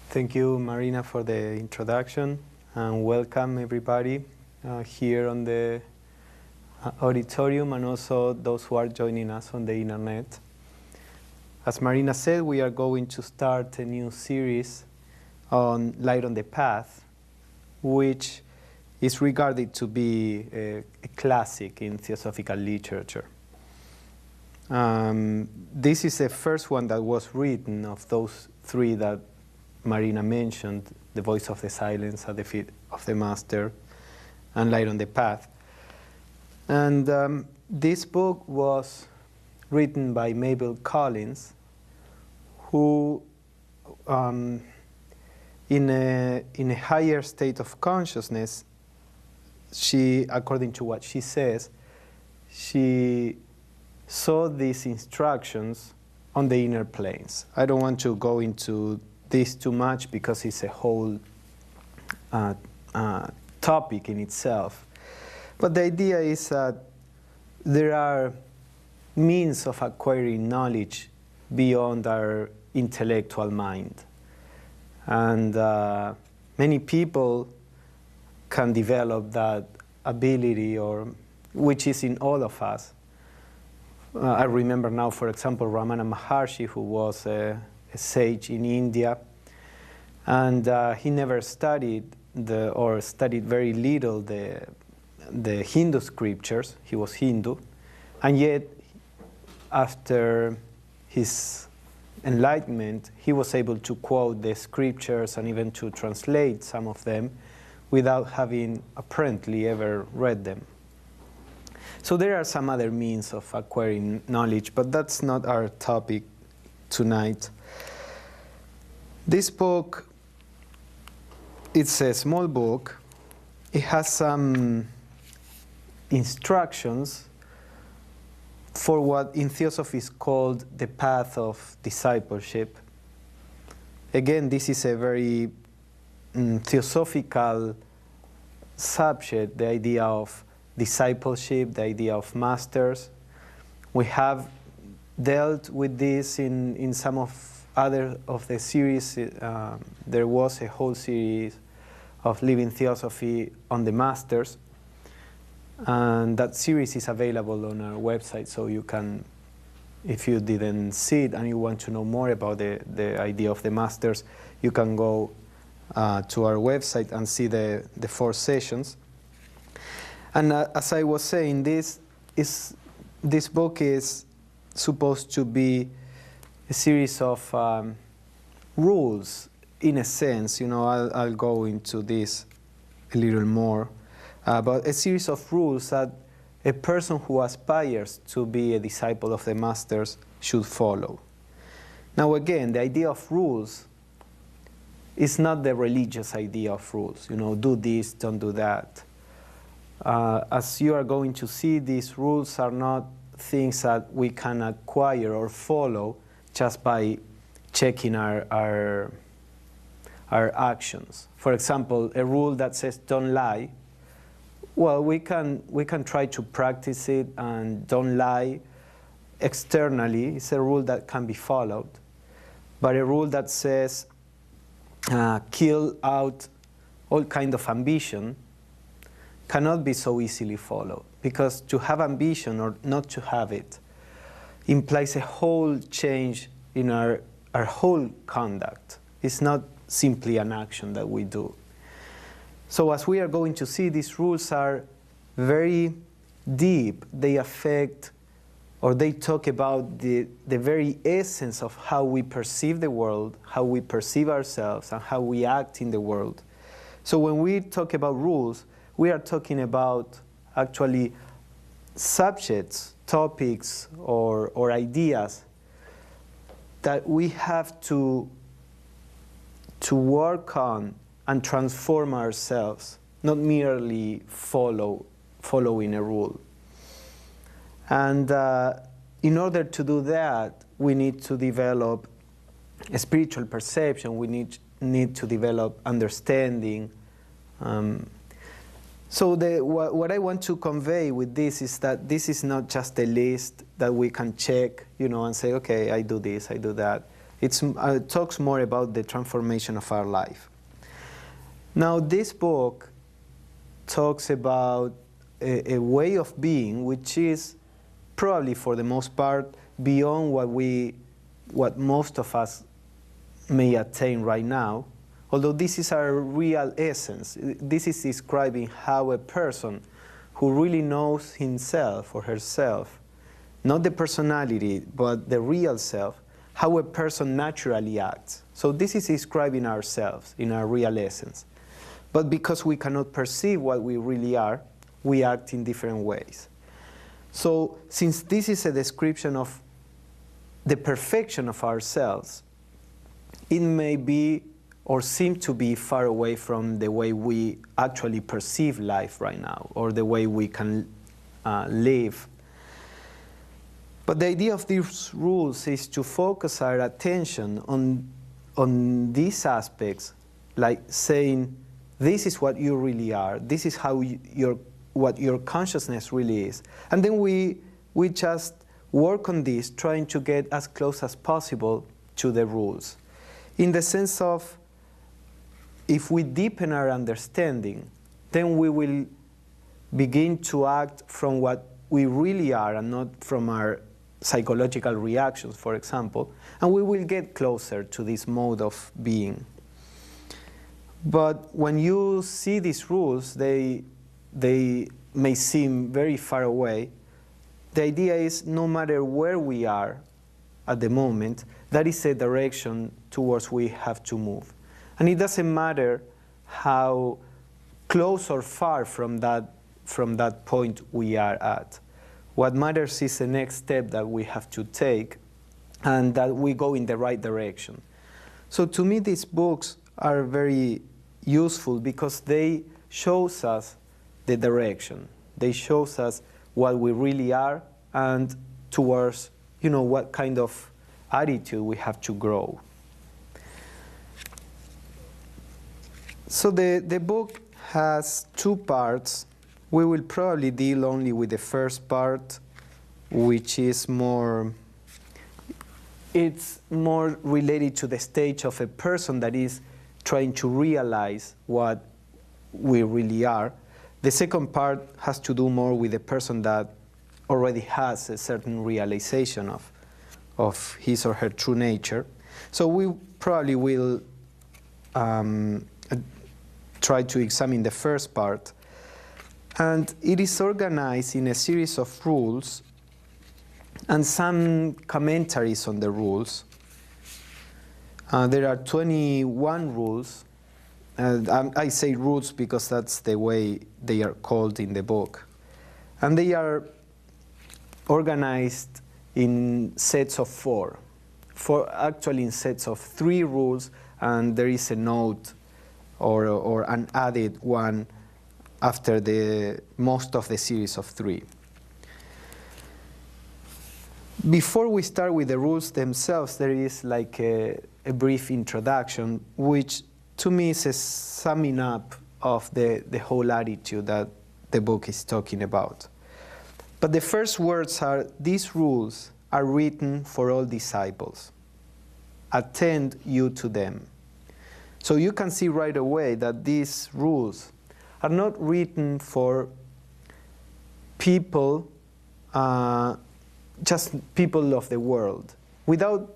Thank you, Marina, for the introduction, and welcome everybody here on the auditorium and also those who are joining us on the internet. As Marina said, we are going to start a new series on Light on the Path, which is regarded to be a classic in theosophical literature. This is the first one that was written of those three that Marina mentioned: The Voice of the Silence at the Feet of the Master and Light on the Path. And this book was written by Mabel Collins, who in a higher state of consciousness, she, according to what she says, she saw these instructions on the inner planes. I don't want to go into this too much because it's a whole topic in itself. But the idea is that there are means of acquiring knowledge beyond our intellectual mind. And many people can develop that ability, or which is in all of us. I remember now, for example, Ramana Maharshi, who was a sage in India, and he never studied or studied very little the Hindu scriptures. He was Hindu, and yet after his enlightenment, he was able to quote the scriptures and even to translate some of them without having apparently ever read them. So there are some other means of acquiring knowledge, but that's not our topic tonight. This book, it's a small book. It has some instructions for what in Theosophy is called the Path of Discipleship. Again, this is a very theosophical subject, the idea of discipleship, the idea of masters. We have dealt with this in some of other of the series. There was a whole series of Living Theosophy on the masters, and that series is available on our website, so you can, if you didn't see it and you want to know more about the idea of the masters, you can go to our website and see the 4 sessions. And as I was saying, this book is supposed to be a series of rules, in a sense. You know, I'll go into this a little more, but a series of rules that a person who aspires to be a disciple of the masters should follow. Now, again, the idea of rules is not the religious idea of rules. You know, do this, don't do that. As you are going to see, these rules are not things that we can acquire or follow just by checking our actions. For example, a rule that says don't lie. Well, we can try to practice it and don't lie externally. It's a rule that can be followed. But a rule that says kill out all kind of ambition cannot be so easily followed, because to have ambition or not to have it implies a whole change in our whole conduct. It's not simply an action that we do. So as we are going to see, these rules are very deep. They affect, or they talk about the very essence of how we perceive the world, how we perceive ourselves, and how we act in the world. So when we talk about rules, we are talking about actually subjects, topics, or ideas that we have to work on and transform ourselves, not merely following a rule. And in order to do that, we need to develop a spiritual perception. We need to develop understanding. So what I want to convey with this is that this is not just a list that we can check, and say, okay, I do this, I do that. It talks more about the transformation of our life. Now, this book talks about a way of being which is probably, for the most part, beyond what most of us may attain right now, although this is our real essence. This is describing how a person who really knows himself or herself, not the personality, but the real self, how a person naturally acts. So this is describing ourselves in our real essence. But because we cannot perceive what we really are, we act in different ways. So since this is a description of the perfection of ourselves, it may be or seem to be far away from the way we actually perceive life right now, or the way we can live. But the idea of these rules is to focus our attention on these aspects, like saying, this is what you really are, this is how what your consciousness really is. And then we just work on this, trying to get as close as possible to the rules. In the sense of, if we deepen our understanding, then we will begin to act from what we really are and not from our psychological reactions, for example, and we will get closer to this mode of being. But when you see these rules, they may seem very far away. The idea is, no matter where we are at the moment, that is a direction towards we have to move. And it doesn't matter how close or far from that point we are at. What matters is the next step that we have to take, and that we go in the right direction. So to me, these books are very useful because they shows us the direction. They shows us what we really are, and towards, what kind of attitude we have to grow. So the book has two parts. We will probably deal only with the first part, which is it's more related to the stage of a person that is trying to realize what we really are. The second part has to do more with a person that already has a certain realization of his or her true nature. So we probably will try to examine the first part. And it is organized in a series of rules and some commentaries on the rules. There are 21 rules. I say rules because that's the way they are called in the book. And they are organized in sets of four. Actually in sets of 3 rules, and there is a note or an added one after most of the series of 3. Before we start with the rules themselves, there is like a brief introduction, which to me is a summing up of the whole attitude that the book is talking about. But the first words are, these rules are written for all disciples. Attend you to them. So you can see right away that these rules are not written for people, just people of the world, without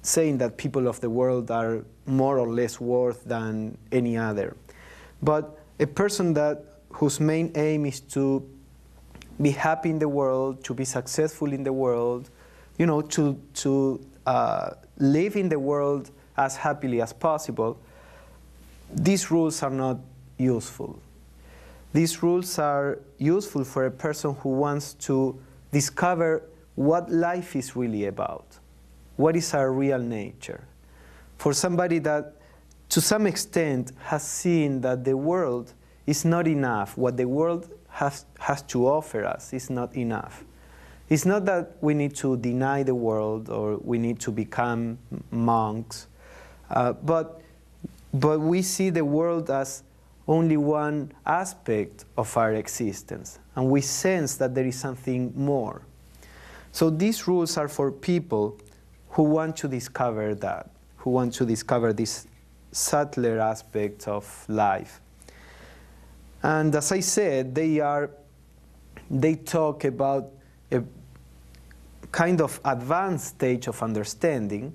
saying that people of the world are more or less worth than any other. But a person whose main aim is to be happy in the world, to be successful in the world, to live in the world as happily as possible, these rules are not useful. These rules are useful for a person who wants to discover what life is really about. What is our real nature? For somebody that, to some extent, has seen that the world is not enough. What the world has to offer us is not enough. It's not that we need to deny the world or we need to become monks, but we see the world as only one aspect of our existence, and we sense that there is something more. So these rules are for people who want to discover that, who want to discover this subtler aspect of life. And as I said, they talk about a kind of advanced stage of understanding,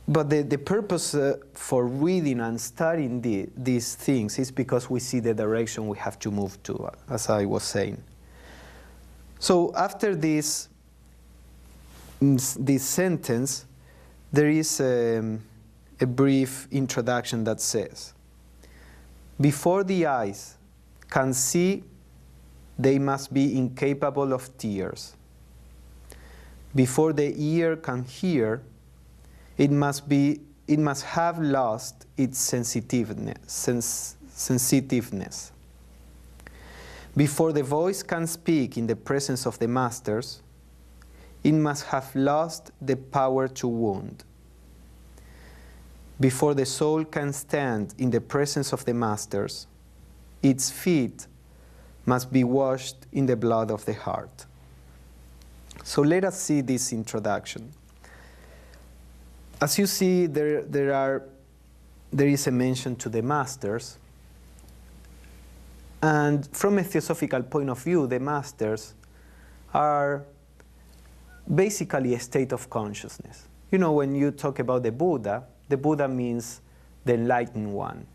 but the purpose for reading and studying these things is because we see the direction we have to move to, as I was saying. So after this sentence, there is a brief introduction that says, before the eyes can see, they must be incapable of tears. Before the ear can hear, it must have lost its sensitiveness. Before the voice can speak in the presence of the masters, it must have lost the power to wound. Before the soul can stand in the presence of the masters, its feet must be washed in the blood of the heart. So let us see this introduction. As you see, there is a mention to the masters. And from a theosophical point of view, the masters are basically a state of consciousness. You know, when you talk about the Buddha means the enlightened one.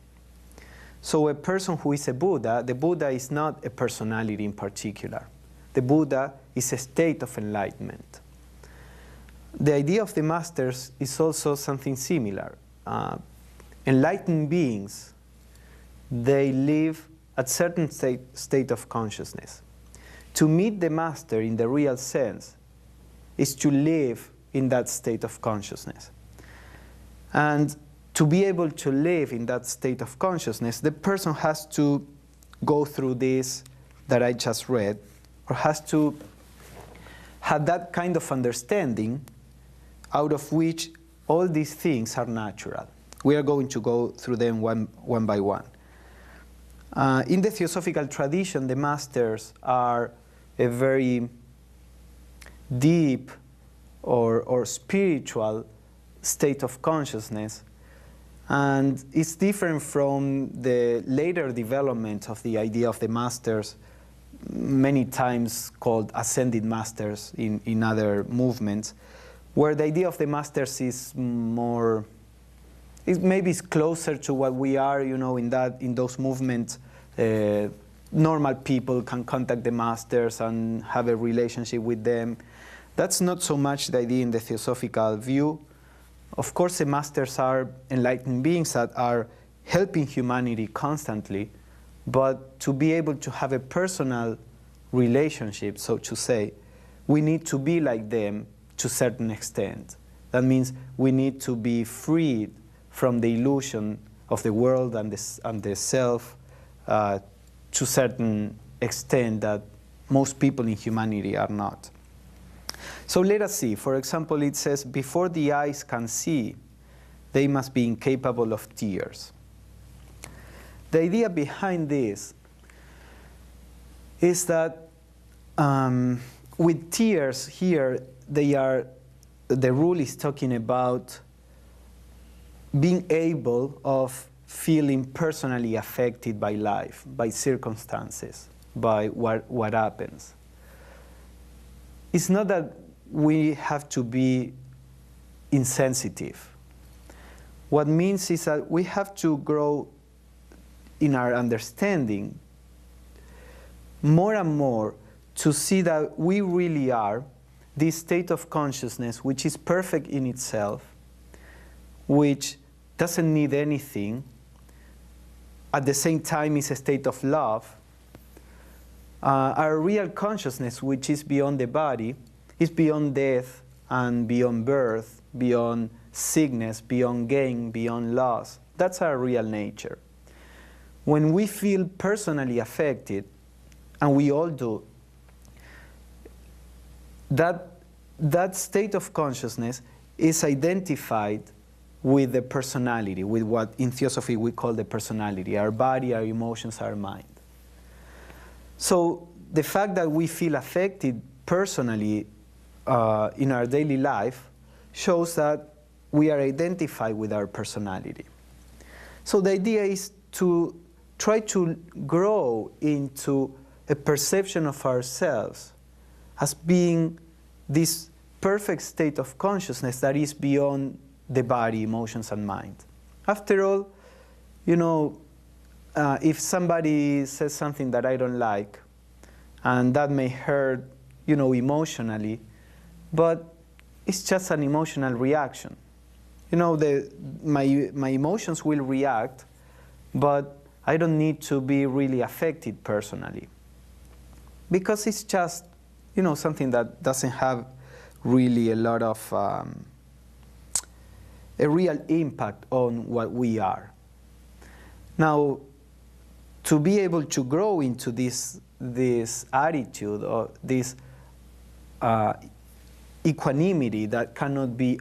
So a person who is a Buddha, the Buddha is not a personality in particular. The Buddha is a state of enlightenment. The idea of the masters is also something similar. Enlightened beings, they live at certain state of consciousness. To meet the master in the real sense is to live in that state of consciousness. And to be able to live in that state of consciousness, the person has to go through this that I just read, or has to have that kind of understanding out of which all these things are natural. We are going to go through them one by one. In the Theosophical tradition, the masters are a very deep or spiritual state of consciousness, and it's different from the later development of the idea of the masters, many times called ascended masters in other movements, where the idea of the masters is more, maybe it's closer to what we are, you know, in those movements. Normal people can contact the masters and have a relationship with them. That's not so much the idea in the Theosophical view. Of course, the masters are enlightened beings that are helping humanity constantly, but to be able to have a personal relationship, so to say, we need to be like them to a certain extent. That means we need to be freed from the illusion of the world and the self to a certain extent that most people in humanity are not. So let us see. For example, it says, before the eyes can see, they must be incapable of tears. The idea behind this is that with tears here, the rule is talking about being able of feeling personally affected by life, by circumstances, by what happens. It's not that we have to be insensitive. What means is that we have to grow in our understanding more and more to see that we really are this state of consciousness which is perfect in itself, which doesn't need anything, at the same time is a state of love. Our real consciousness, which is beyond the body, is beyond death and beyond birth, beyond sickness, beyond gain, beyond loss. That's our real nature. When we feel personally affected, and we all do, that state of consciousness is identified with the personality, with what in Theosophy we call the personality, our body, our emotions, our mind. So the fact that we feel affected personally in our daily life shows that we are identified with our personality. So the idea is to try to grow into a perception of ourselves as being this perfect state of consciousness that is beyond the body, emotions, and mind. After all, if somebody says something that I don't like, and that may hurt, emotionally, but it's just an emotional reaction. My emotions will react, but I don't need to be really affected personally, because it's just, something that doesn't have really a lot of a real impact on what we are. Now, to be able to grow into this attitude or this equanimity that cannot be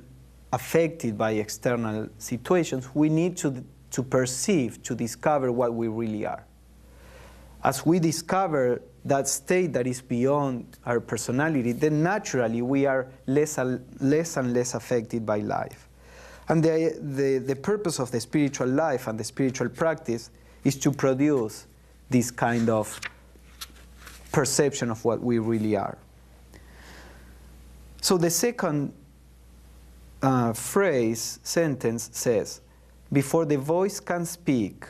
affected by external situations, we need to perceive, to discover what we really are. As we discover that state that is beyond our personality, then naturally we are less and less affected by life. And the purpose of the spiritual life and the spiritual practice is to produce this kind of perception of what we really are. So the second sentence says, before the voice can speak,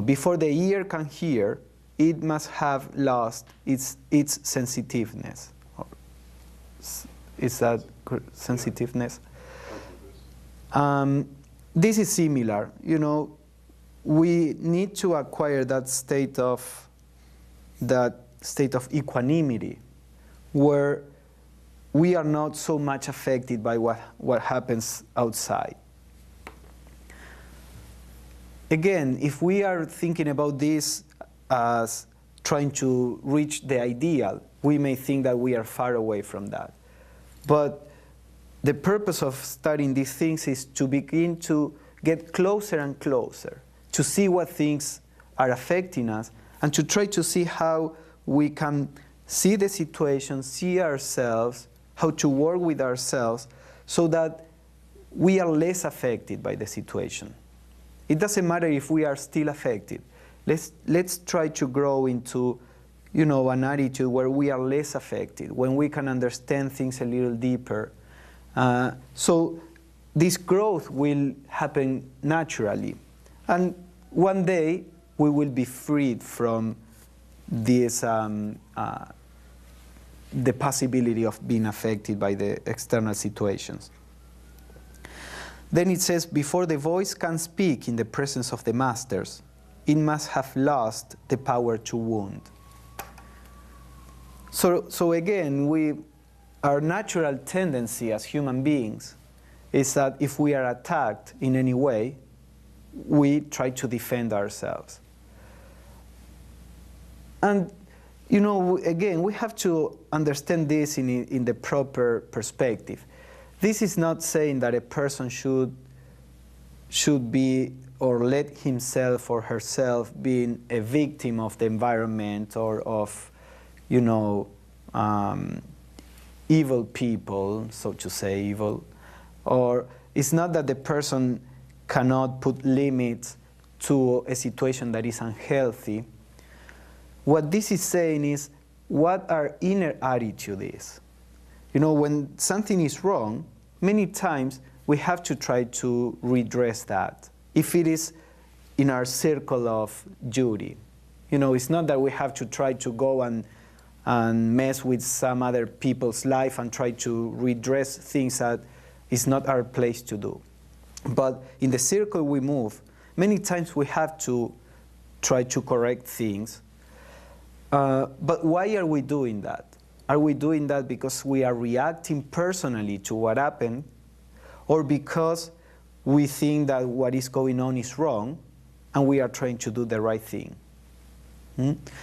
before the ear can hear, it must have lost its sensitiveness. Is that sensitiveness? This is similar. We need to acquire that state of equanimity, where we are not so much affected by what happens outside. Again, if we are thinking about this as trying to reach the ideal, we may think that we are far away from that. But the purpose of studying these things is to begin to get closer and closer, to see what things are affecting us, and to try to see how we can see the situation, see ourselves, how to work with ourselves, so that we are less affected by the situation. It doesn't matter if we are still affected. Let's try to grow into, an attitude where we are less affected, when we can understand things a little deeper. So this growth will happen naturally. And one day we will be freed from this, the possibility of being affected by the external situations. Then it says, before the voice can speak in the presence of the masters, it must have lost the power to wound. So again, our natural tendency as human beings is that if we are attacked in any way, we try to defend ourselves. And, again, we have to understand this in the proper perspective. This is not saying that a person should be or let himself or herself being a victim of the environment or of, evil people, so to say, evil. Or it's not that the person cannot put limits to a situation that is unhealthy. What this is saying is what our inner attitude is. When something is wrong, many times we have to try to redress that. If it is in our circle of duty, it's not that we have to try to go and mess with some other people's life and try to redress things that is not our place to do. But in the circle we move, many times we have to try to correct things. But why are we doing that? Are we doing that because we are reacting personally to what happened, or because we think that what is going on is wrong and we are trying to do the right thing?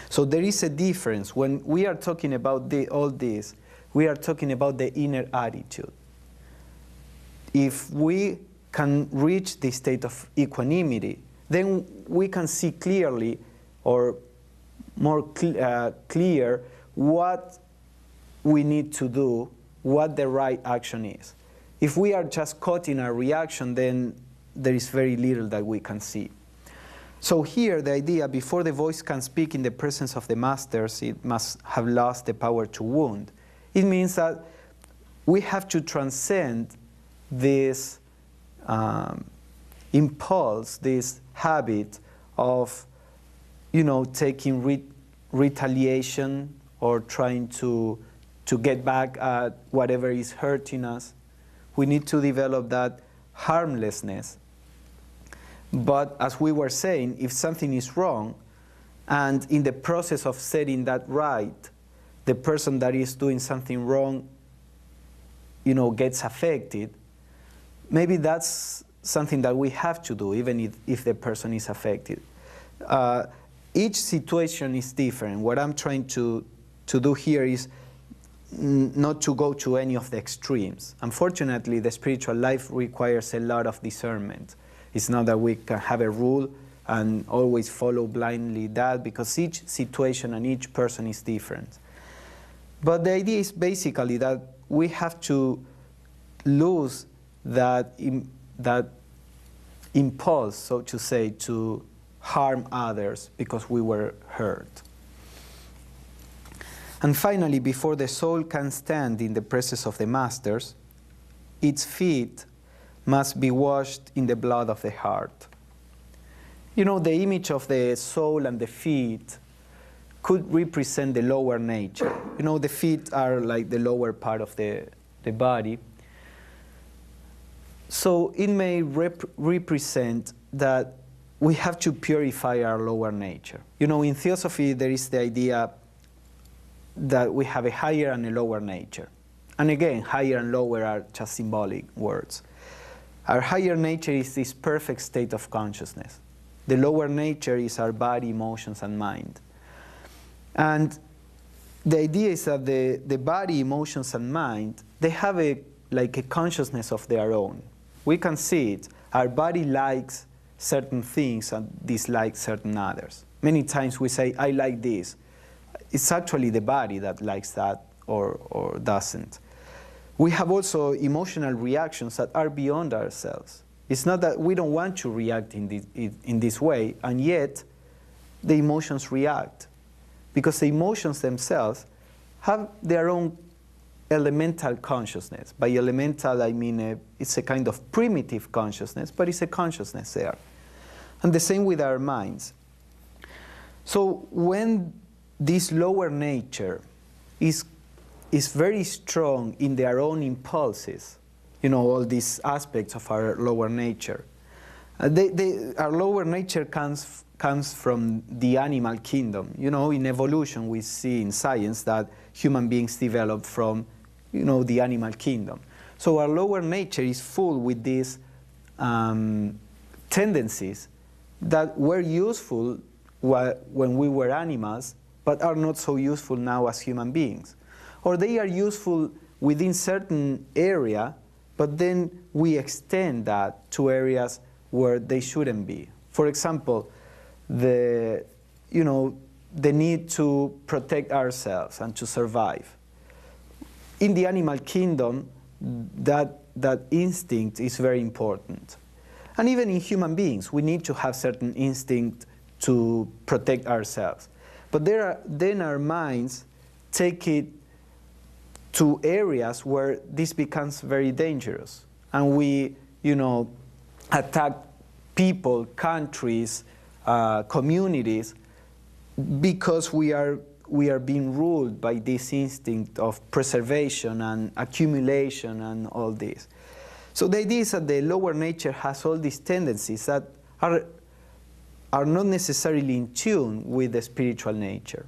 So there is a difference. When we are talking about all this, we are talking about the inner attitude. If we can reach this state of equanimity, then we can see clearly, or more clear, what we need to do what the right action is. If we are just caught in a reaction, then there is very little that we can see. So here, the idea, before the voice can speak in the presence of the masters, it must have lost the power to wound. It means that we have to transcend this impulse, this habit of, taking retaliation or trying to get back at whatever is hurting us. We need to develop that harmlessness. But as we were saying, if something is wrong, and in the process of setting that right, the person that is doing something wrong, gets affected, maybe that's something that we have to do, even if the person is affected. Each situation is different. What I'm trying to do here is not to go to any of the extremes. Unfortunately, the spiritual life requires a lot of discernment. It's not that we can have a rule and always follow blindly that, because each situation and each person is different. But the idea is basically that we have to lose that impulse, so to say, to harm others because we were hurt. And finally, before the soul can stand in the presence of the masters, its feet must be washed in the blood of the heart. The image of the soul and the feet could represent the lower nature. The feet are like the lower part of the body. So it may represent that we have to purify our lower nature. In Theosophy, there is the idea that we have a higher and a lower nature. And again, higher and lower are just symbolic words. Our higher nature is this perfect state of consciousness. The lower nature is our body, emotions, and mind. And the idea is that the body, emotions, and mind, they have a consciousness of their own. We can see it. Our body likes certain things and dislikes certain others. Many times we say, I like this. It's actually the body that likes that or doesn't. We have also emotional reactions that are beyond ourselves. It's not that we don't want to react in this way, and yet the emotions react. Because the emotions themselves have their own elemental consciousness. By elemental, I mean it's a kind of primitive consciousness, but it's a consciousness there. And the same with our minds. So when this lower nature is very strong in their own impulses, all these aspects of our lower nature. Our lower nature comes from the animal kingdom. In evolution we see in science that human beings developed from, the animal kingdom. So our lower nature is full with these tendencies that were useful when we were animals, but are not so useful now as human beings. Or they are useful within certain area, but then we extend that to areas where they shouldn't be. For example, the need to protect ourselves and to survive. In the animal kingdom, that instinct is very important. And even in human beings, we need to have certain instinct to protect ourselves. But then our minds take it to areas where this becomes very dangerous. And we, attack people, countries, communities, because we are being ruled by this instinct of preservation and accumulation and all this. So the idea is that the lower nature has all these tendencies that are not necessarily in tune with the spiritual nature.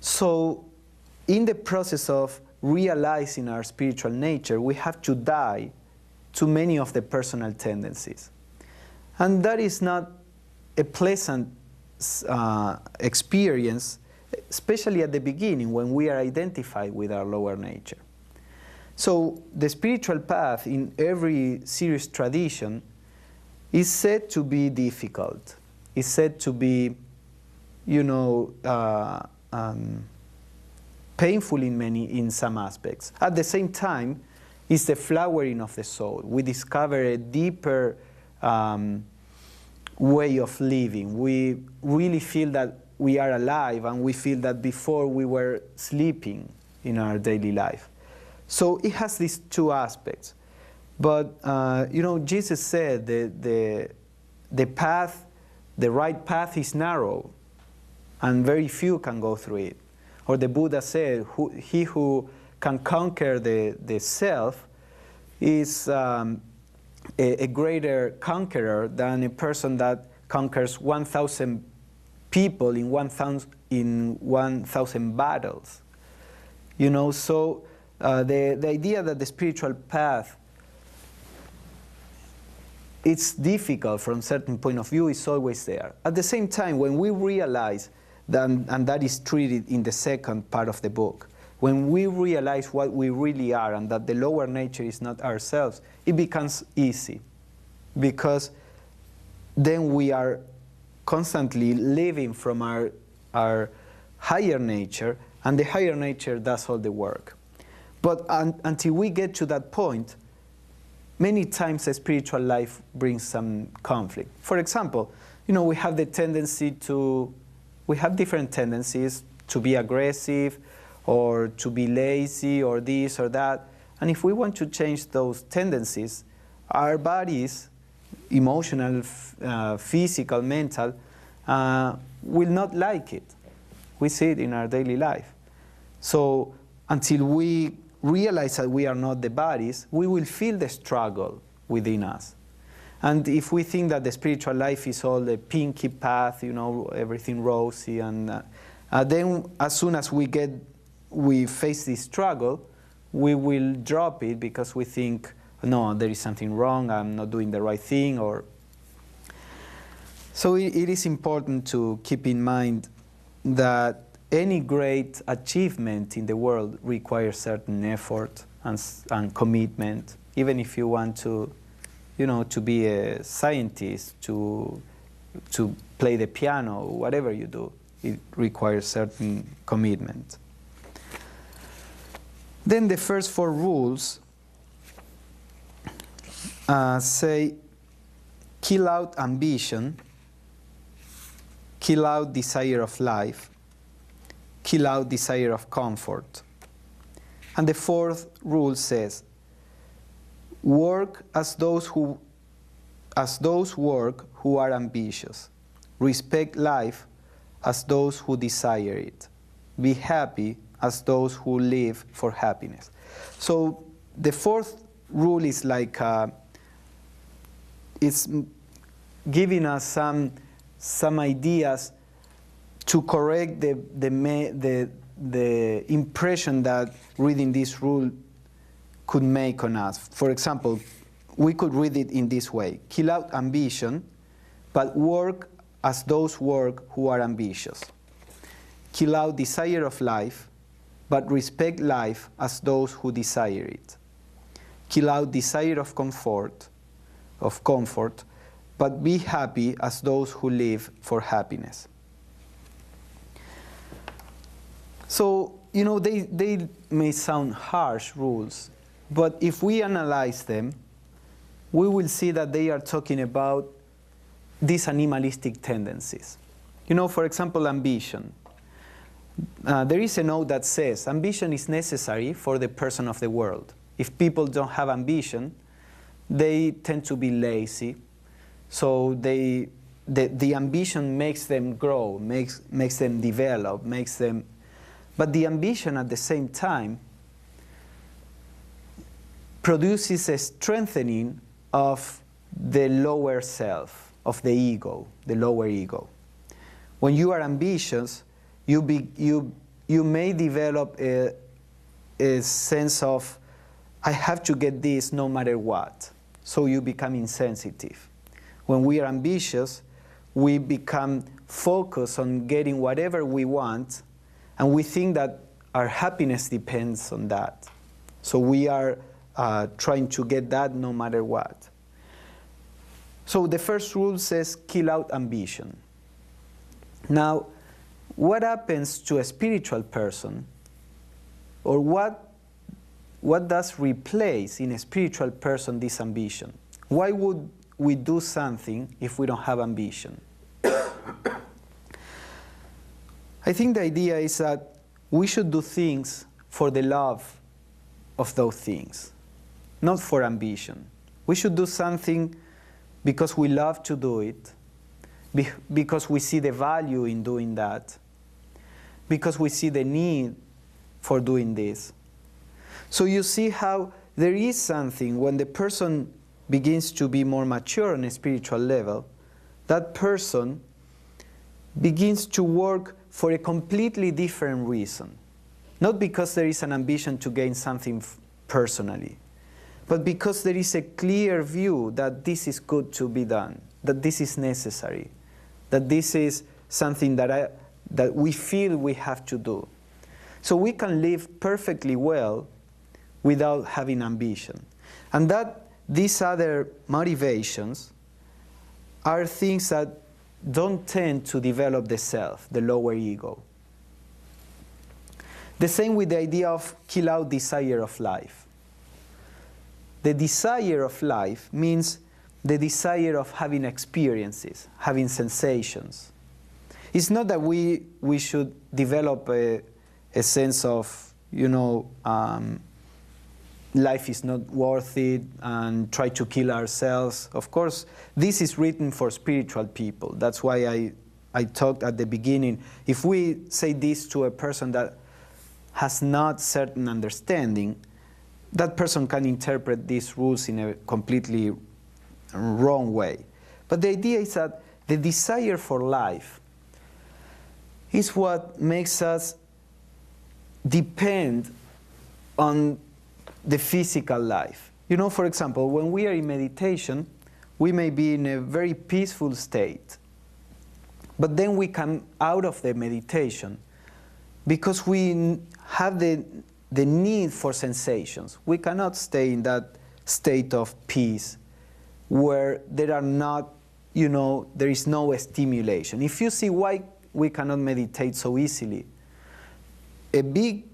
So in the process of realizing our spiritual nature, we have to die to many of the personal tendencies. And that is not a pleasant experience, especially at the beginning when we are identified with our lower nature. So the spiritual path in every serious tradition is said to be difficult. It's said to be, painful in some aspects. At the same time, it's the flowering of the soul. We discover a deeper way of living. We really feel that we are alive, and we feel that before we were sleeping in our daily life. So it has these two aspects. But Jesus said the path, the right path is narrow, and very few can go through it. Or the Buddha said, he who can conquer the self is a greater conqueror than a person that conquers 1,000 people in 1,000 battles. So the idea that the spiritual path, it's difficult from a certain point of view, is always there. At the same time, when we realize that, and that is treated in the second part of the book, when we realize what we really are and that the lower nature is not ourselves, it becomes easy, because then we are constantly living from our higher nature, and the higher nature does all the work. But until we get to that point, many times the spiritual life brings some conflict. For example, we have different tendencies to be aggressive, or to be lazy, or this or that. And if we want to change those tendencies, our bodies, emotional, physical, mental, will not like it. We see it in our daily life. So until we realize that we are not the bodies, we will feel the struggle within us. And if we think that the spiritual life is all the pinky path, everything rosy, and then as soon as we face this struggle, we will drop it because we think, no, there is something wrong, I'm not doing the right thing. So it is important to keep in mind that any great achievement in the world requires certain effort and commitment. Even if you want to be a scientist, to play the piano, whatever you do, it requires certain commitment. Then the first 4 rules say, kill out ambition, kill out desire of life, kill out desire of comfort. And the 4th rule says, work as those work who are ambitious. Respect life as those who desire it. Be happy as those who live for happiness. So the 4th rule is like it's giving us some ideas to correct the impression that reading this rule could make on us. For example, we could read it in this way: kill out ambition, but work as those work who are ambitious. Kill out desire of life, but respect life as those who desire it. Kill out desire of comfort, but be happy as those who live for happiness. So, they may sound harsh rules, but if we analyze them, we will see that they are talking about these animalistic tendencies. For example, ambition. There is a note that says ambition is necessary for the person of the world. If people don't have ambition, they tend to be lazy. So the ambition makes them grow, makes them develop, but the ambition at the same time produces a strengthening of the lower self, of the ego, the lower ego. When you are ambitious, you may develop a sense of, I have to get this no matter what. So you become insensitive. When we are ambitious, we become focused on getting whatever we want, and we think that our happiness depends on that. So we are trying to get that no matter what. So the first rule says, kill out ambition. Now, what happens to a spiritual person or what does replace in a spiritual person this ambition? Why would we do something if we don't have ambition? I think the idea is that we should do things for the love of those things, not for ambition. We should do something because we love to do it, because we see the value in doing that, because we see the need for doing this. So you see how there is something when the person begins to be more mature on a spiritual level, that person begins to work for a completely different reason. Not because there is an ambition to gain something personally, but because there is a clear view that this is good to be done, that this is necessary, that this is something that we feel we have to do. So we can live perfectly well without having ambition. And that these other motivations are things that don't tend to develop the self, the lower ego. The same with the idea of kill out desire of life. The desire of life means the desire of having experiences, having sensations. It's not that we should develop a sense of, life is not worth it and try to kill ourselves. Of course, this is written for spiritual people. That's why I talked at the beginning. If we say this to a person that has not certain understanding, that person can interpret these rules in a completely wrong way. But the idea is that the desire for life is what makes us depend on the physical life. For example, when we are in meditation, we may be in a very peaceful state. But then we come out of the meditation because we have the need for sensations. We cannot stay in that state of peace where there are not, there is no stimulation. If you see why we cannot meditate so easily, a big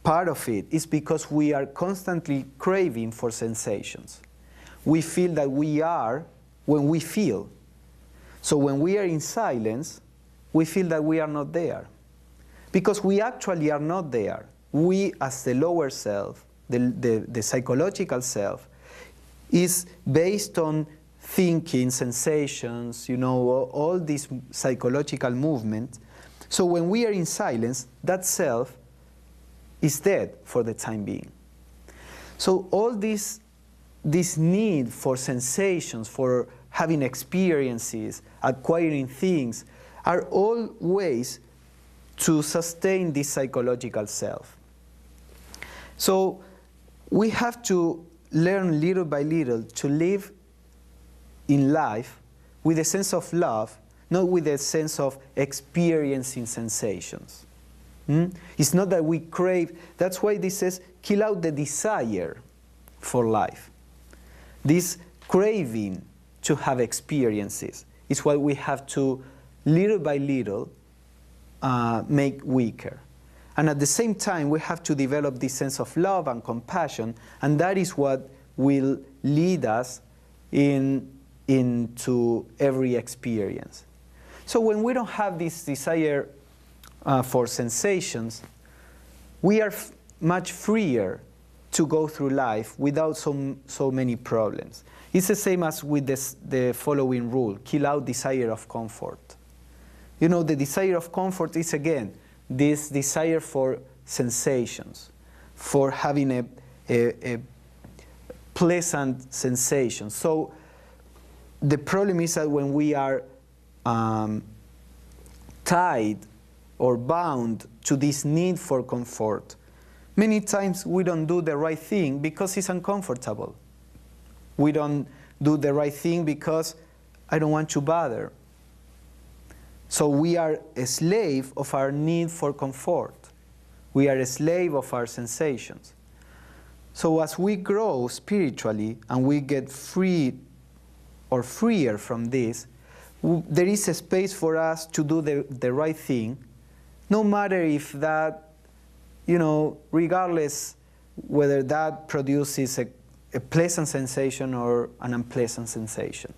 part of it is because we are constantly craving for sensations. We feel that we are when we feel. So when we are in silence, we feel that we are not there. Because we actually are not there. We, as the lower self, the psychological self, is based on thinking, sensations, all this psychological movement. So when we are in silence, that self is dead for the time being. So all this need for sensations, for having experiences, acquiring things, are all ways to sustain this psychological self. So we have to learn little by little to live in life with a sense of love, not with a sense of experiencing sensations. It's not that we crave. That's why this says, kill out the desire for life. This craving to have experiences is what we have to, little by little, make weaker. And at the same time, we have to develop this sense of love and compassion, and that is what will lead us into every experience. So when we don't have this desire for sensations, we are much freer to go through life without so many problems. It's the same as with the following rule: kill out desire of comfort. The desire of comfort is, again, this desire for sensations, for having a pleasant sensation. So the problem is that when we are tied or bound to this need for comfort, many times we don't do the right thing because it's uncomfortable. We don't do the right thing because I don't want to bother. So we are a slave of our need for comfort. We are a slave of our sensations. So as we grow spiritually and we get free or freer from this, there is a space for us to do the right thing, no matter if that regardless whether that produces a pleasant sensation or an unpleasant sensation.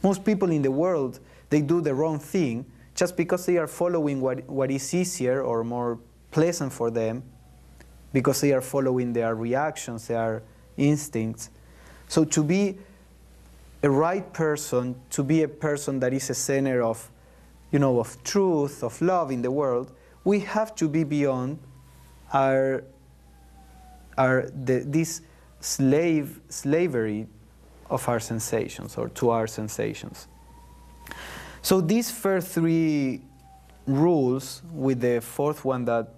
Most people in the world, they do the wrong thing just because they are following what is easier or more pleasant for them, because they are following their reactions, their instincts. So to be a right person, to be a person that is a center of, of truth, of love in the world, we have to be beyond this slavery of our sensations, or to our sensations. So these first three rules, with the fourth one that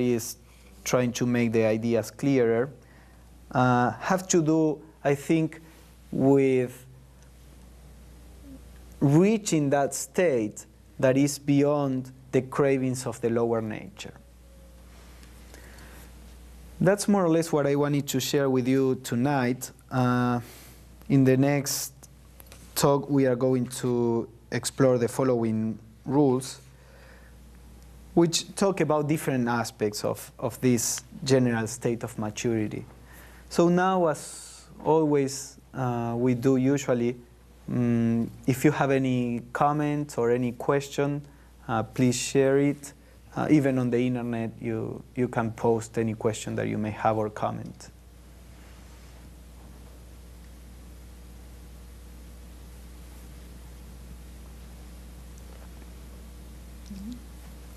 is trying to make the ideas clearer, have to do, I think, with reaching that state that is beyond the cravings of the lower nature. That's more or less what I wanted to share with you tonight. In the next talk, we are going to explore the following rules, which talk about different aspects of this general state of maturity. So now, as always, we do usually, if you have any comment or any question, please share it. Even on the internet, you can post any question that you may have or comment.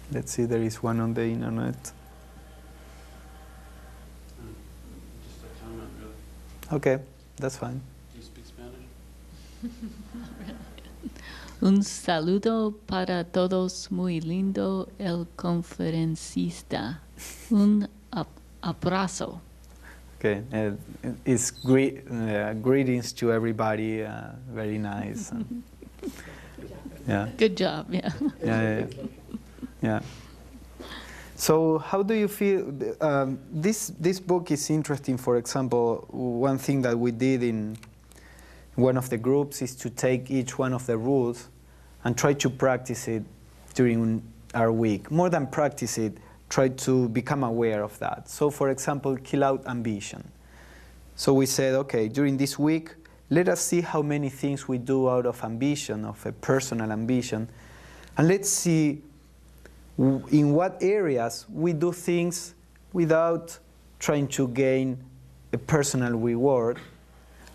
Let's see, there is one on the internet. Just a comment, really. Okay, that's fine. Do you speak Spanish? Un saludo para todos, muy lindo el conferencista. Un abrazo. Okay, it's greetings to everybody. Very nice. Yeah. Good job, yeah. Yeah. So how do you feel? This book is interesting. For example, one thing that we did in one of the groups is to take each one of the rules and try to practice it during our week. More than practice it, try to become aware of that. So for example, kill out ambition. So we said, okay, during this week, let us see how many things we do out of ambition, of a personal ambition, and let's see in what areas we do things without trying to gain a personal reward.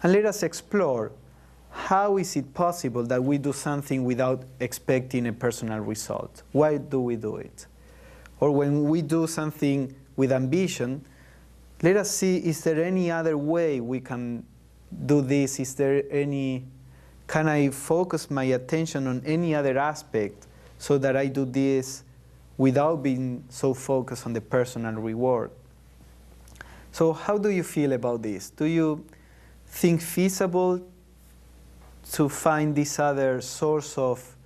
And let us explore, how is it possible that we do something without expecting a personal result? Why do we do it? Or when we do something with ambition, let us see, is there any other way we can do this? Can I focus my attention on any other aspect so that I do this without being so focused on the personal reward? So how do you feel about this? Do you think feasible to find this other source of,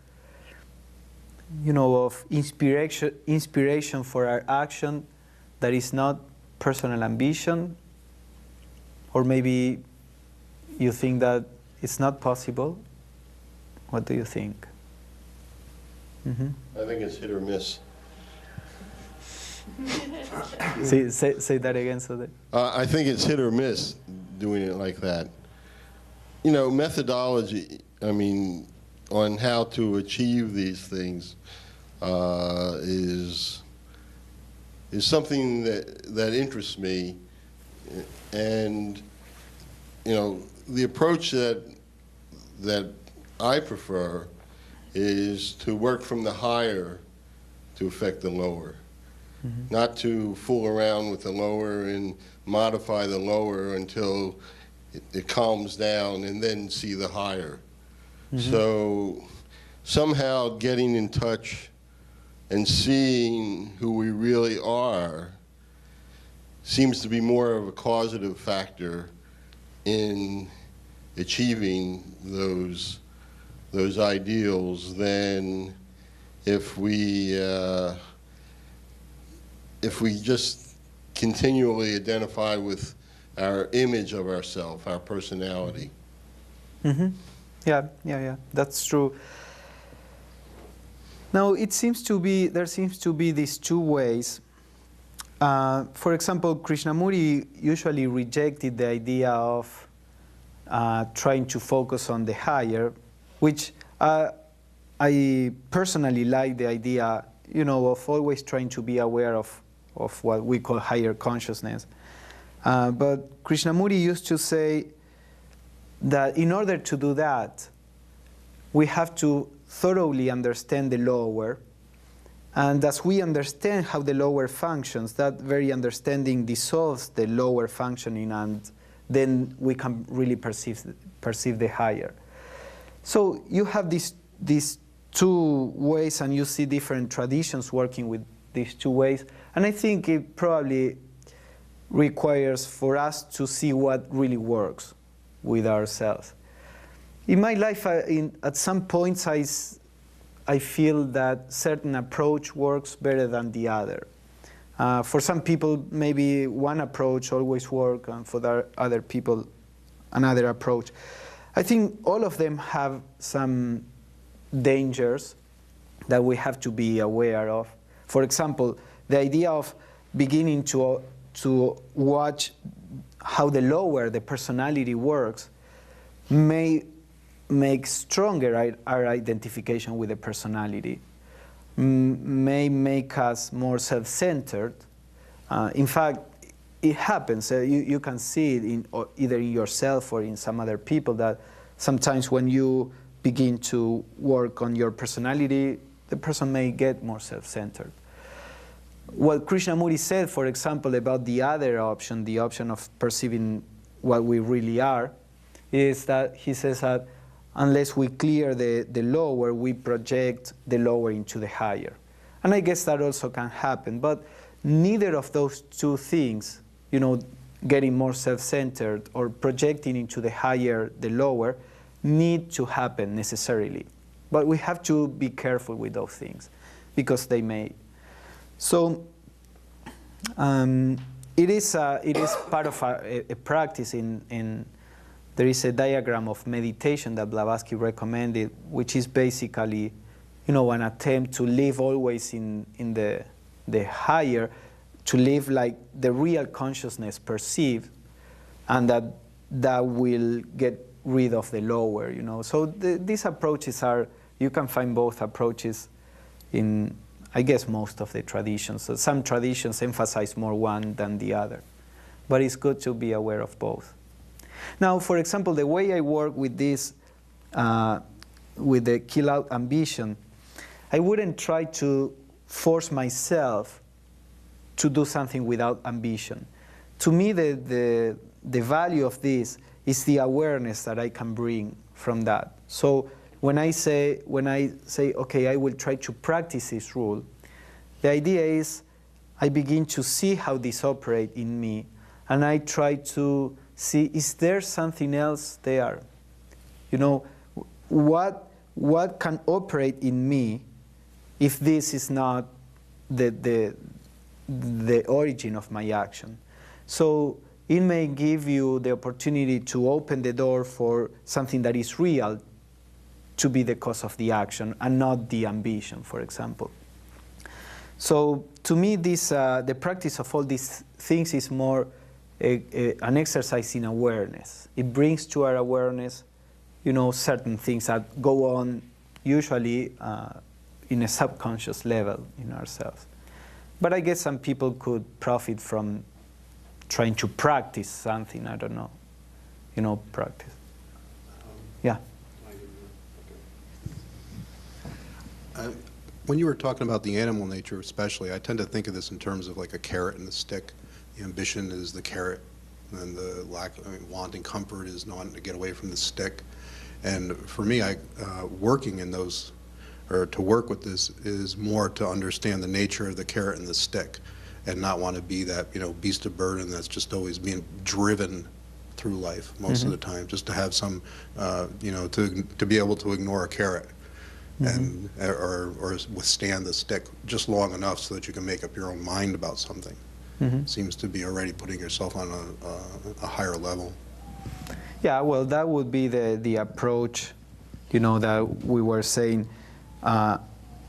of inspiration for our action that is not personal ambition? Or maybe you think that it's not possible? What do you think? Mm-hmm. I think it's hit or miss. Say that again, so that. I think it's hit or miss doing it like that. Methodology, on how to achieve these things is something that interests me. And, the approach that I prefer is to work from the higher to affect the lower. Mm-hmm. Not to fool around with the lower and modify the lower until it calms down and then see the higher. Mm-hmm. So somehow getting in touch and seeing who we really are seems to be more of a causative factor in achieving those ideals than if we just continually identify with our image of ourselves, our personality. Mm-hmm. Yeah, that's true. Now, there seems to be these two ways For example, Krishnamurti usually rejected the idea of trying to focus on the higher, which I personally like the idea, of always trying to be aware of what we call higher consciousness. But Krishnamurti used to say that in order to do that, we have to thoroughly understand the lower. And as we understand how the lower functions, that very understanding dissolves the lower functioning, and then we can really perceive the higher. So you have these two ways, and you see different traditions working with these two ways. And I think it probably requires for us to see what really works with ourselves. In my life, at some points, I feel that certain approach works better than the other. For some people, maybe one approach always works, and for other people, another approach. I think all of them have some dangers that we have to be aware of. For example, the idea of beginning to watch how the lower, the personality works, may make stronger our identification with the personality, may make us more self-centered. In fact, it happens. You can see it either in yourself or in some other people, that sometimes when you begin to work on your personality, the person may get more self-centered. What Krishnamurti said, for example, about the other option, the option of perceiving what we really are, is that he says that unless we clear the lower, we project the lower into the higher. And I guess that also can happen, but neither of those two things, getting more self-centered or projecting into the higher the lower, need to happen necessarily. But we have to be careful with those things, because they may. So it is part of a practice there is a diagram of meditation that Blavatsky recommended, which is basically, an attempt to live always in the higher, to live like the real consciousness perceived, and that will get rid of the lower, So these approaches you can find both approaches in, I guess, most of the traditions. So some traditions emphasize more one than the other, but it's good to be aware of both. Now, for example, the way I work with this, with the kill out ambition, I wouldn't try to force myself to do something without ambition. To me, the value of this is the awareness that I can bring from that. So when I say, okay, I will try to practice this rule, the idea is I begin to see how this operates in me, and I try to see, is there something else there? What can operate in me if this is not the origin of my action? So it may give you the opportunity to open the door for something that is real to be the cause of the action, and not the ambition, for example. So to me, the practice of all these things is more an exercise in awareness. It brings to our awareness, certain things that go on usually in a subconscious level in ourselves. But I guess some people could profit from trying to practice something, I don't know, practice. Yeah. When you were talking about the animal nature especially, I tend to think of this in terms of like a carrot and a stick. The ambition is the carrot, and the wanting comfort is wanting to get away from the stick. And for me, working in those, or to work with this, is more to understand the nature of the carrot and the stick, and not want to be that beast of burden that's just always being driven through life most of the time. Just to have some, to be able to ignore a carrot, and or withstand the stick just long enough so that you can make up your own mind about something. Seems to be already putting yourself on a higher level. Yeah, well, that would be the approach, that we were saying,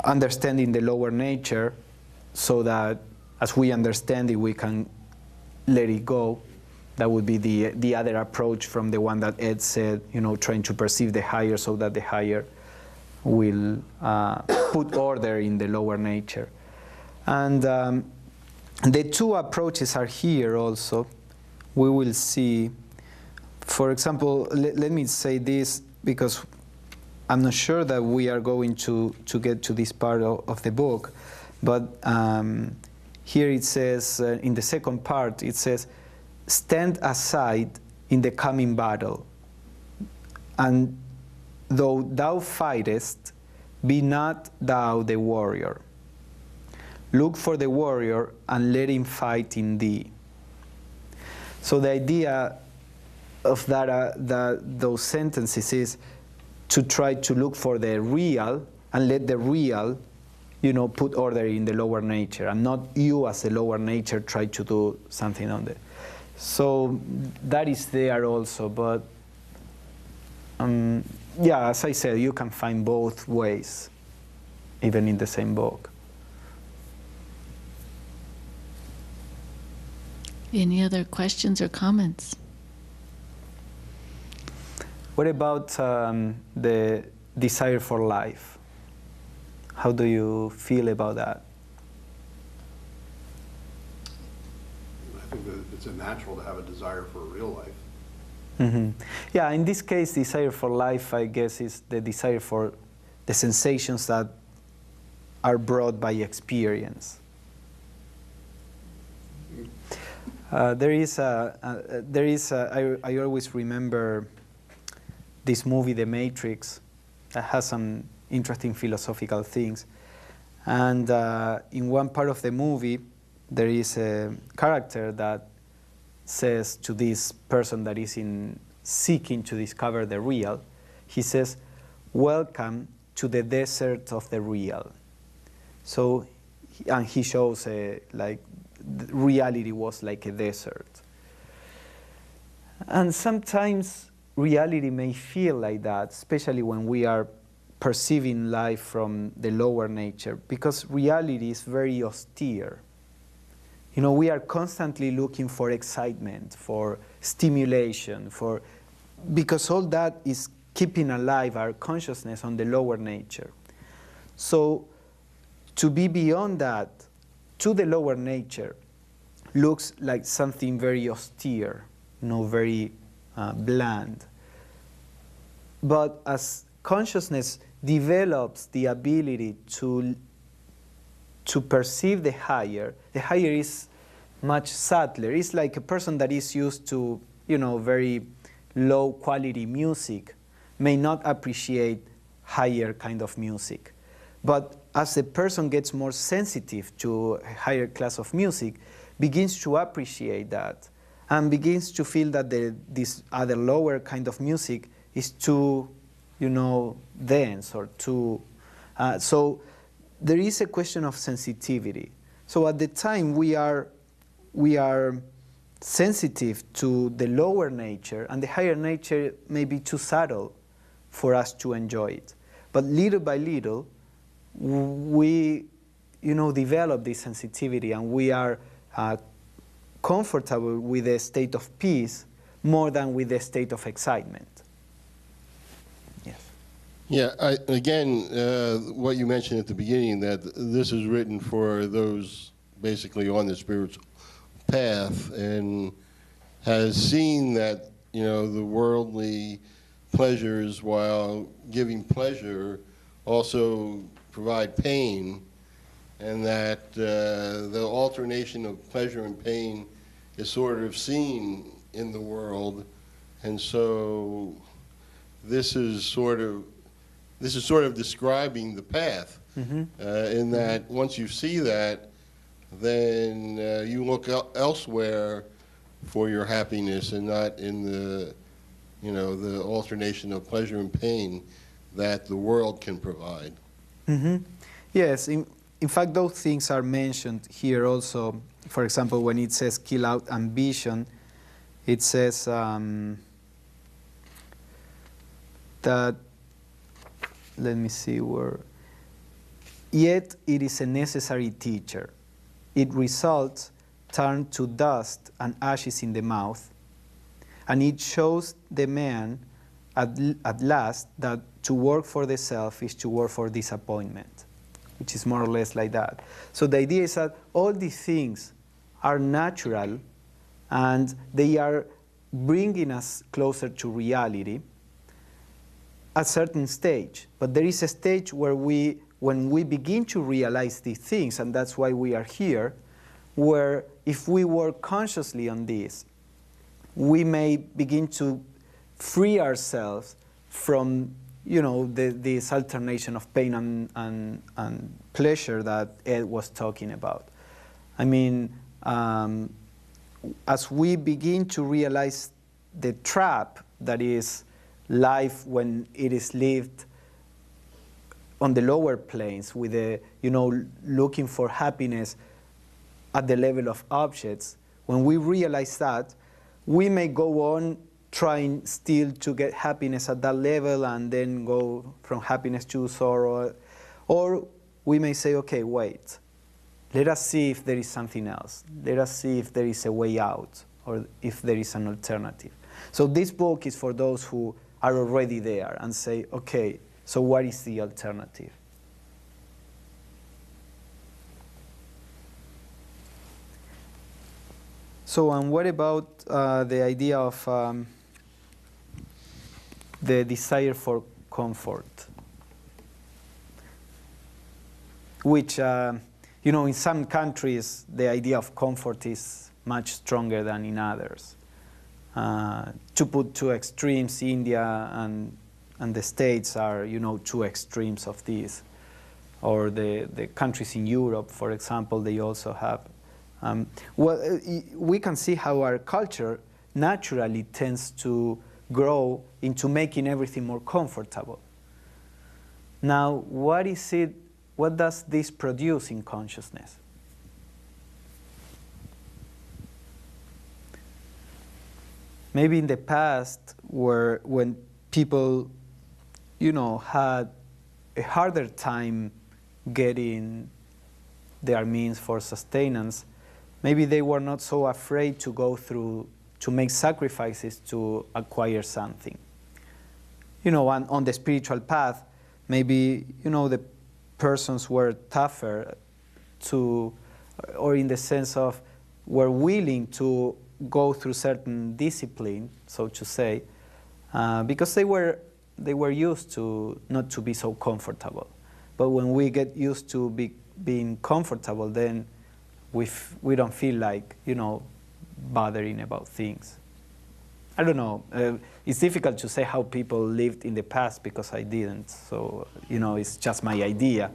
understanding the lower nature, so that as we understand it, we can let it go. That would be the other approach from the one that Ed said, trying to perceive the higher so that the higher will put order in the lower nature. And the two approaches are here also. We will see, for example, let me say this because I'm not sure that we are going to get to this part of the book, but here it says, in the second part, it says, stand aside in the coming battle, and though thou fightest, be not thou the warrior. Look for the warrior and let him fight in thee. So the idea of those sentences is to try to look for the real and let the real, put order in the lower nature, and not you as a lower nature try to do something on it. So that is there also, but as I said, you can find both ways, even in the same book. Any other questions or comments? What about the desire for life? How do you feel about that? I think that it's natural to have a desire for a real life. Mm-hmm. Yeah, in this case, desire for life, I guess, is the desire for the sensations that are brought by experience. I always remember this movie, The Matrix, that has some interesting philosophical things. And in one part of the movie, there is a character that says to this person that is seeking to discover the real, he says, welcome to the desert of the real. So, and he shows reality was like a desert. And sometimes reality may feel like that, especially when we are perceiving life from the lower nature, because reality is very austere. We are constantly looking for excitement, for stimulation, because all that is keeping alive our consciousness on the lower nature. So to be beyond that, to the lower nature, looks like something very austere, very bland. But as consciousness develops the ability to perceive the higher is much subtler. It's like a person that is used to, very low quality music may not appreciate higher kind of music. But as the person gets more sensitive to a higher class of music, begins to appreciate that and begins to feel that this other lower kind of music is too, dense or too... so there is a question of sensitivity. So at the time we are sensitive to the lower nature, and the higher nature may be too subtle for us to enjoy it. But little by little, we develop this sensitivity, and we are comfortable with a state of peace more than with a state of excitement. Yes. Yeah, what you mentioned at the beginning, that this is written for those basically on the spiritual path and has seen that, the worldly pleasures, while giving pleasure, also provide pain, and that the alternation of pleasure and pain is sort of seen in the world. And so this is sort of describing the path, in that once you see that, then you look elsewhere for your happiness, and not in the alternation of pleasure and pain that the world can provide. Mm-hmm. Yes, in fact, those things are mentioned here also. For example, when it says kill out ambition, it says that, let me see where, yet it is a necessary teacher. its results turn to dust and ashes in the mouth, and it shows the man at last that to work for the self is to work for disappointment, which is more or less like that. So the idea is that all these things are natural and they are bringing us closer to reality at a certain stage. But there is a stage where when we begin to realize these things, and that's why we are here, where if we work consciously on this, we may begin to free ourselves from, this alternation of pain and pleasure that Ed was talking about. I mean, as we begin to realize the trap that is life when it is lived on the lower planes with looking for happiness at the level of objects, when we realize that, we may go on trying still to get happiness at that level and then go from happiness to sorrow. Or we may say, okay, wait, let us see if there is something else. Let us see if there is a way out or if there is an alternative. So this book is for those who are already there and say, okay, so what is the alternative? So, and what about the idea of the desire for comfort? Which, in some countries, the idea of comfort is much stronger than in others. To put two extremes, India and the States are, two extremes of this. Or the countries in Europe, for example, they also have. We can see how our culture naturally tends to grow into making everything more comfortable. Now, what does this produce in consciousness? Maybe in the past, when people, had a harder time getting their means for sustenance, maybe they were not so afraid to make sacrifices to acquire something. On the spiritual path, maybe, the persons were tougher or in the sense of were willing to go through certain discipline, so to say, because they were used to not to be so comfortable. But when we get used to being comfortable, then we don't feel like, bothering about things. I don't know. It's difficult to say how people lived in the past because I didn't. So, it's just my idea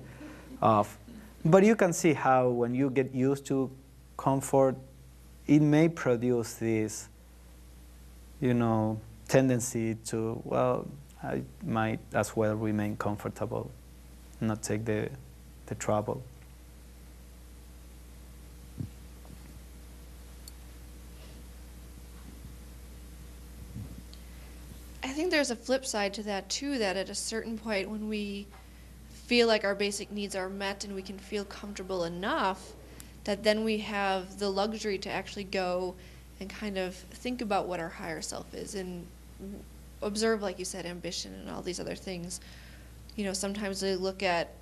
of. But you can see how when you get used to comfort, it may produce this, tendency to, well, I might as well remain comfortable, not take the trouble. I think there's a flip side to that too, that at a certain point when we feel like our basic needs are met and we can feel comfortable enough, that then we have the luxury to actually go and kind of think about what our higher self is and observe, like you said, ambition and all these other things. Sometimes they look at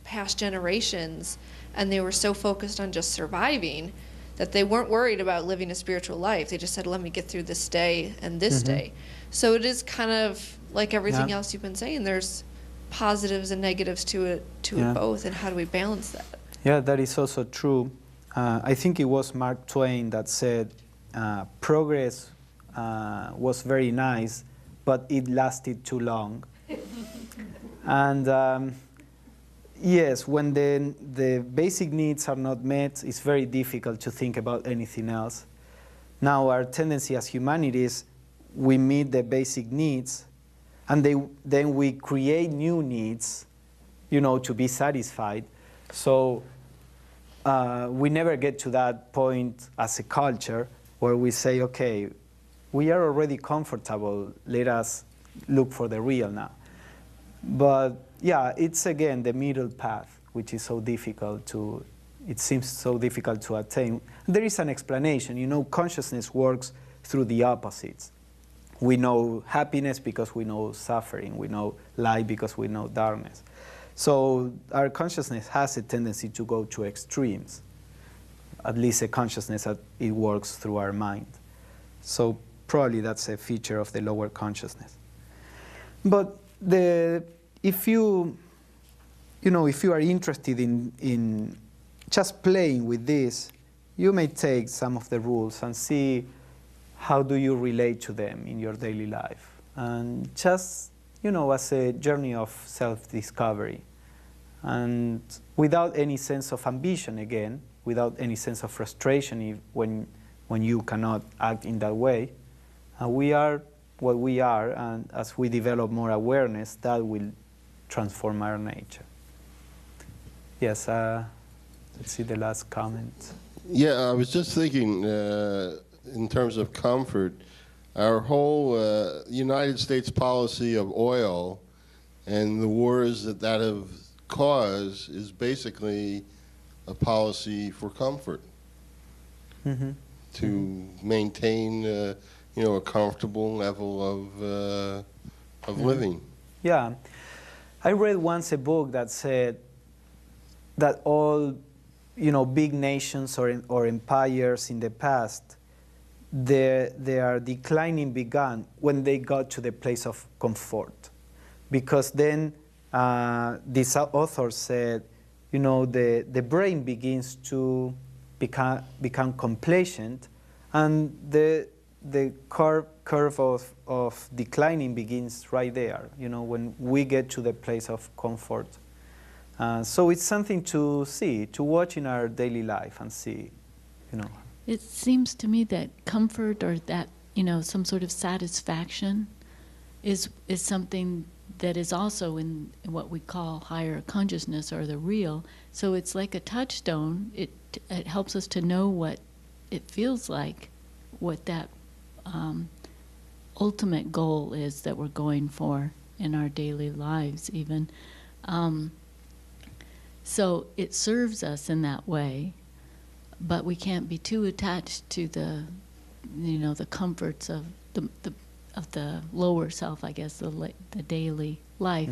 past generations and they were so focused on just surviving that they weren't worried about living a spiritual life. They just said, let me get through this day and this day. So it is kind of like everything else you've been saying. There's positives and negatives to it both, and how do we balance that? Yeah, that is also true. I think it was Mark Twain that said, progress was very nice, but it lasted too long. And yes, when the basic needs are not met, it's very difficult to think about anything else. Now, our tendency as humanity is we meet the basic needs, and then we create new needs, to be satisfied. So we never get to that point as a culture where we say, okay, we are already comfortable, let us look for the real now. But yeah, it's again the middle path, which is so difficult to, it seems so difficult to attain. There is an explanation. You know, consciousness works through the opposites. We know happiness because we know suffering. We know light because we know darkness. So our consciousness has a tendency to go to extremes, at least a consciousness that it works through our mind. So probably that's a feature of the lower consciousness. But if you are interested in just playing with this, you may take some of the rules and see how do you relate to them in your daily life. And just, as a journey of self-discovery. And without any sense of ambition, again, without any sense of frustration when you cannot act in that way. We are what we are, and as we develop more awareness, that will transform our nature. Yes, let's see the last comment. Yeah, I was just thinking, in terms of comfort, our whole United States policy of oil and the wars that have caused is basically a policy for comfort, to maintain, a comfortable level of living. Yeah, I read once a book that said that all, big nations or empires in the past, their declining began when they got to the place of comfort, because then this author said, the brain begins to become complacent, and the curve of declining begins right there, when we get to the place of comfort. So it's something to see, to watch in our daily life and see, It seems to me that comfort, or that, some sort of satisfaction is something that is also in what we call higher consciousness, or the real. So it's like a touchstone. It helps us to know what it feels like, what that ultimate goal is that we're going for in our daily lives even. So it serves us in that way, but we can't be too attached to the comforts of the lower self, I guess, the daily life,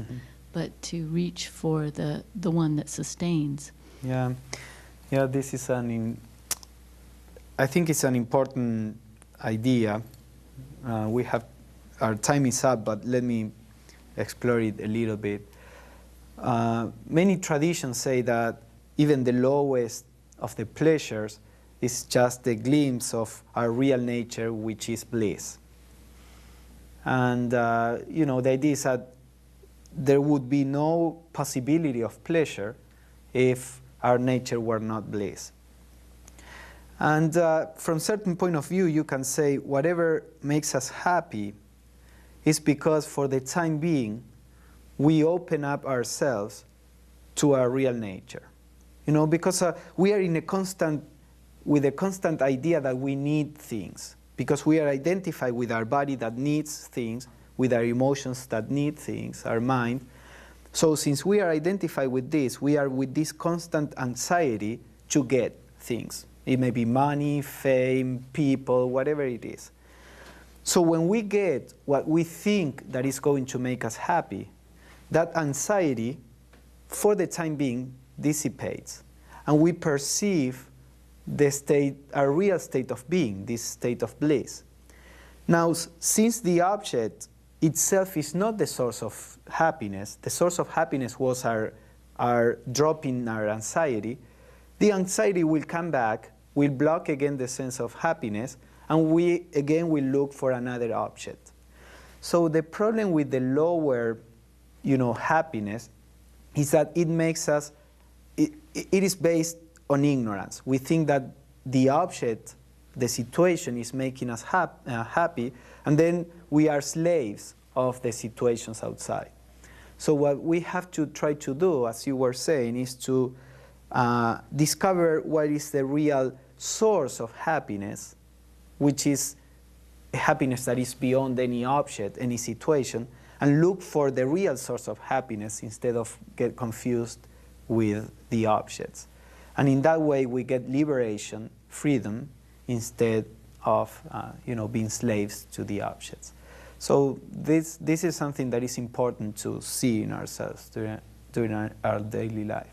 but to reach for the one that sustains. Yeah, this is I think it's an important idea. Our time is up, but let me explore it a little bit. Many traditions say that even the lowest of the pleasures is just a glimpse of our real nature, which is bliss. And the idea is that there would be no possibility of pleasure if our nature were not bliss. And from a certain point of view, you can say whatever makes us happy is because for the time being, we open up ourselves to our real nature. Because we are with a constant idea that we need things, because we are identified with our body that needs things, with our emotions that need things, our mind. So since we are identified with this, we are with this constant anxiety to get things. It may be money, fame, people, whatever it is. So when we get what we think that is going to make us happy, that anxiety, for the time being, dissipates. And we perceive our real state of being, this state of bliss. Now, since the object itself is not the source of happiness, the source of happiness was our drop in our anxiety, the anxiety will come back, will block again the sense of happiness, and we again will look for another object. So the problem with the lower, happiness is that it makes us, it is based on ignorance. We think that the object, the situation is making us happy, and then we are slaves of the situations outside. So what we have to try to do, as you were saying, is to discover what is the real source of happiness, which is a happiness that is beyond any object, any situation, and look for the real source of happiness instead of get confused with the objects. And in that way, we get liberation, freedom, instead of being slaves to the objects. So this is something that is important to see in ourselves during our daily life.